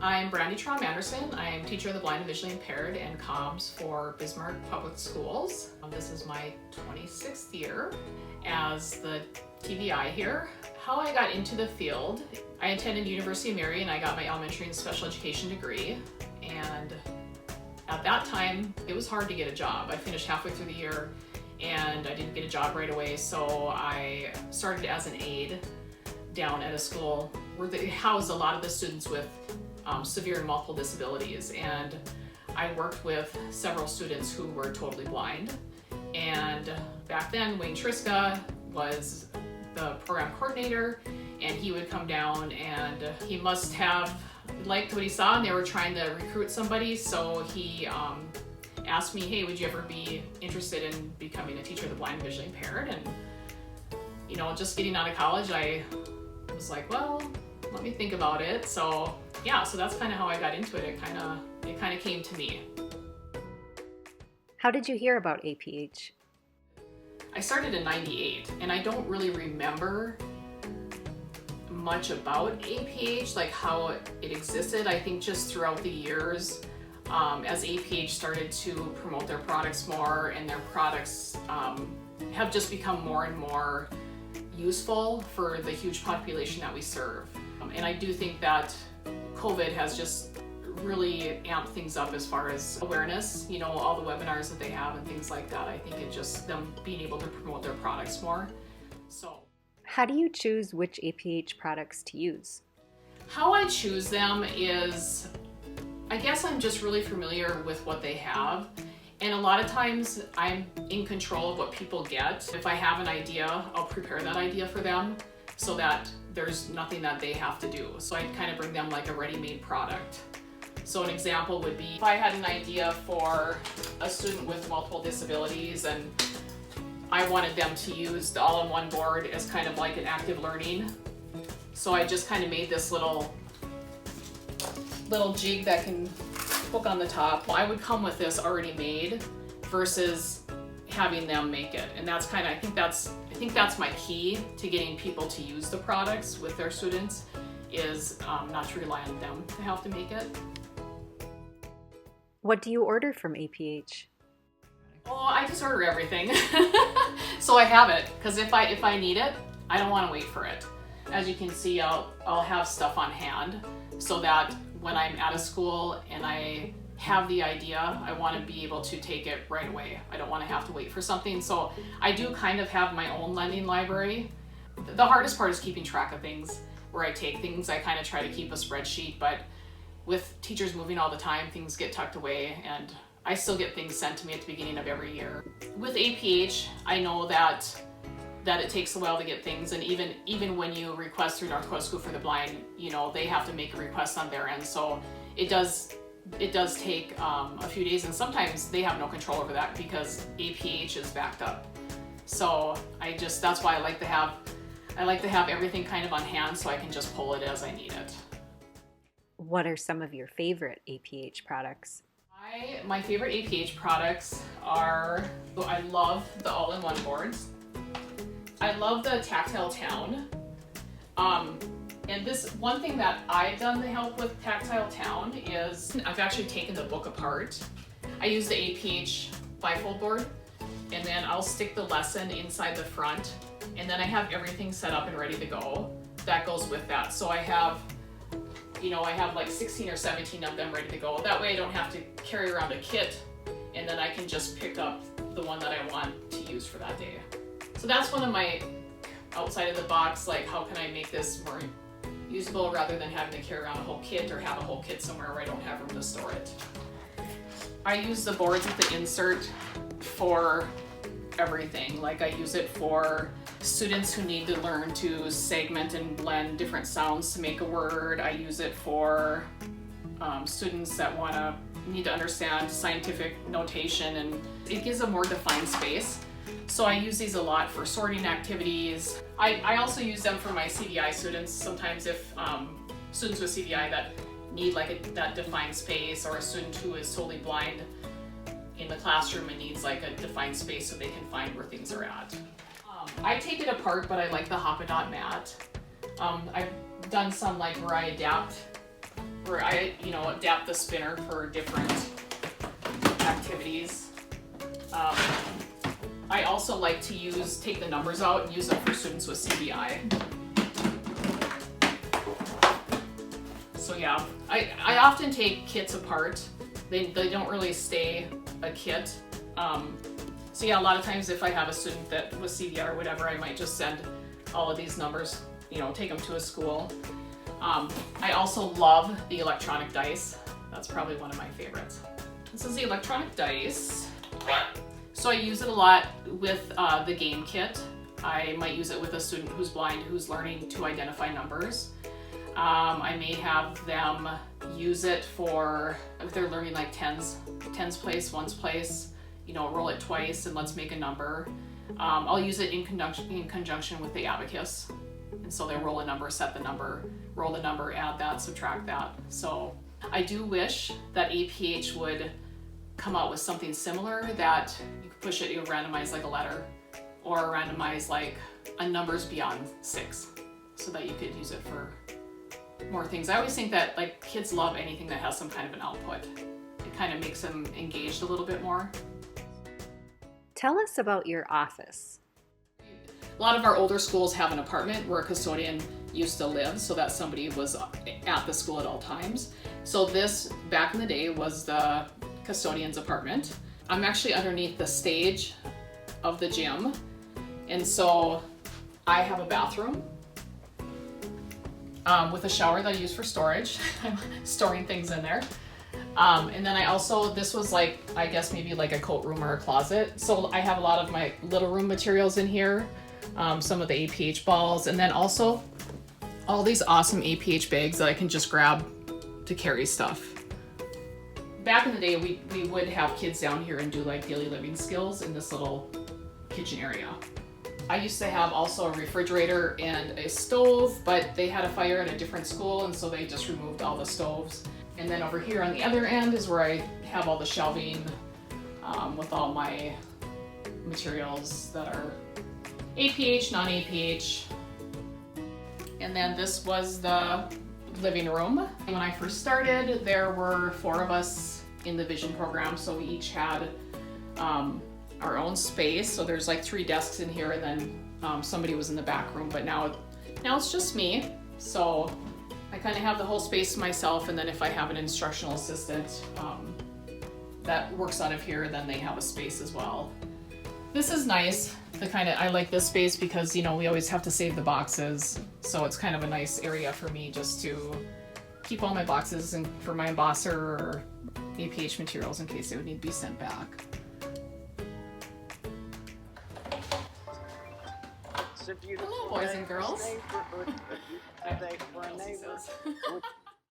I'm Brandi Trom-Anderson. I am teacher of the blind and visually impaired and COMS for Bismarck Public Schools. This is my 26th year as the TVI here. How I got into the field, I attended University of Mary and I got my elementary and special education degree. And at that time, it was hard to get a job. I finished halfway through the year and I didn't get a job right away, so I started as an aide down at a school where they housed a lot of the students with severe and multiple disabilities, and I worked with several students who were totally blind. And back then, Wayne Triska was the program coordinator, and he would come down and he must have liked what he saw, and they were trying to recruit somebody, so he asked me, hey, would you ever be interested in becoming a teacher of the blind and visually impaired? And you know, just getting out of college, I was like, well, let me think about it. So yeah, so that's kind of how I got into it. It kind of came to me. How did you hear about APH? I started in '98, and I don't really remember much about APH, like how it existed. I think just throughout the years, as APH started to promote their products more, and their products have just become more and more useful for the huge population that we serve. And I do think that COVID has just really amped things up as far as awareness, you know, all the webinars that they have and things like that. I think it just them being able to promote their products more. So how do you choose which APH products to use? How I choose them is, I guess I'm just really familiar with what they have. And a lot of times I'm in control of what people get. If I have an idea, I'll prepare that idea for them so that there's nothing that they have to do. So I kind of bring them like a ready-made product. So an example would be if I had an idea for a student with multiple disabilities and I wanted them to use the all-in-one board as kind of like an active learning. So I just kind of made this little jig that can hook on the top. I would come with this already made versus having them make it. And that's kind of, I think that's my key to getting people to use the products with their students is not to rely on them to have to make it. What do you order from APH? Oh, I just order everything. So I have it, because if I need it, I don't want to wait for it. As you can see, I'll have stuff on hand so that when I'm at a school and I have the idea, I want to be able to take it right away. I don't want to have to wait for something. So I do kind of have my own lending library. The hardest part is keeping track of things. Where I take things, I kind of try to keep a spreadsheet, but with teachers moving all the time, things get tucked away, and I still get things sent to me at the beginning of every year. With APH, I know that it takes a while to get things, and even when you request through Northwest School for the Blind, you know, they have to make a request on their end. So it does take a few days, and sometimes they have no control over that because APH is backed up. So that's why I like to have everything kind of on hand so I can just pull it as I need it. What are some of your favorite APH products? My favorite APH products are, I love the all-in-one boards. I love the Tactile Town. And this one thing that I've done to help with Tactile Town is I've actually taken the book apart. I use the APH bifold board, and then I'll stick the lesson inside the front, and then I have everything set up and ready to go that goes with that. So I have like 16 or 17 of them ready to go. That way I don't have to carry around a kit, and then I can just pick up the one that I want to use for that day. So that's one of my outside of the box, like how can I make this more usable rather than having to carry around a whole kit or have a whole kit somewhere where I don't have room to store it. I use the boards with the insert for everything. Like I use it for students who need to learn to segment and blend different sounds to make a word. I use it for students that need to understand scientific notation, and it gives a more defined space. So I use these a lot for sorting activities. I also use them for my CVI students. Sometimes if students with CVI that need like that defined space, or a student who is totally blind in the classroom and needs like a defined space so they can find where things are at. I take it apart, but I like the Hop-A-Dot mat. I've done some like where I adapt the spinner for different activities. I also like to take the numbers out and use them for students with CVI. So yeah, I often take kits apart. They don't really stay a kit. So yeah, a lot of times if I have a student that with CVI or whatever, I might just send all of these numbers, take them to a school. I also love the electronic dice. That's probably one of my favorites. This is the electronic dice. So I use it a lot with the game kit. I might use it with a student who's blind who's learning to identify numbers. I may have them use it for if they're learning like tens place, ones place, roll it twice and let's make a number. I'll use it in conjunction with the abacus. And so they roll a number, set the number, roll the number, add that, subtract that. So I do wish that APH would come out with something similar that you could push it, you randomize like a letter or randomize like a numbers beyond 6 so that you could use it for more things. I always think that like kids love anything that has some kind of an output. It kind of makes them engaged a little bit more. Tell us about your office. A lot of our older schools have an apartment where a custodian used to live so that somebody was at the school at all times. So this, back in the day, was the custodian's apartment. I'm actually underneath the stage of the gym, and so I have a bathroom with a shower that I use for storage. I'm storing things in there. And then this was like, I guess maybe like a coat room or a closet. So I have a lot of my little room materials in here, some of the APH balls, and then also all these awesome APH bags that I can just grab to carry stuff. Back in the day, we would have kids down here and do like daily living skills in this little kitchen area. I used to have also a refrigerator and a stove, but they had a fire at a different school, and so they just removed all the stoves. And then over here on the other end is where I have all the shelving with all my materials that are APH, non-APH. And then this was the living room. When I first started, there were 4 of us in the vision program, so we each had our own space. So there's like 3 desks in here, and then somebody was in the back room, but now it's just me. So I kind of have the whole space to myself, and then if I have an instructional assistant that works out of here, then they have a space as well. This is nice. I like this space because, we always have to save the boxes, so it's kind of a nice area for me just to keep all my boxes and for my embosser or APH materials in case they would need to be sent back. It's a beautiful Hello, boys and girls. day for a neighbor.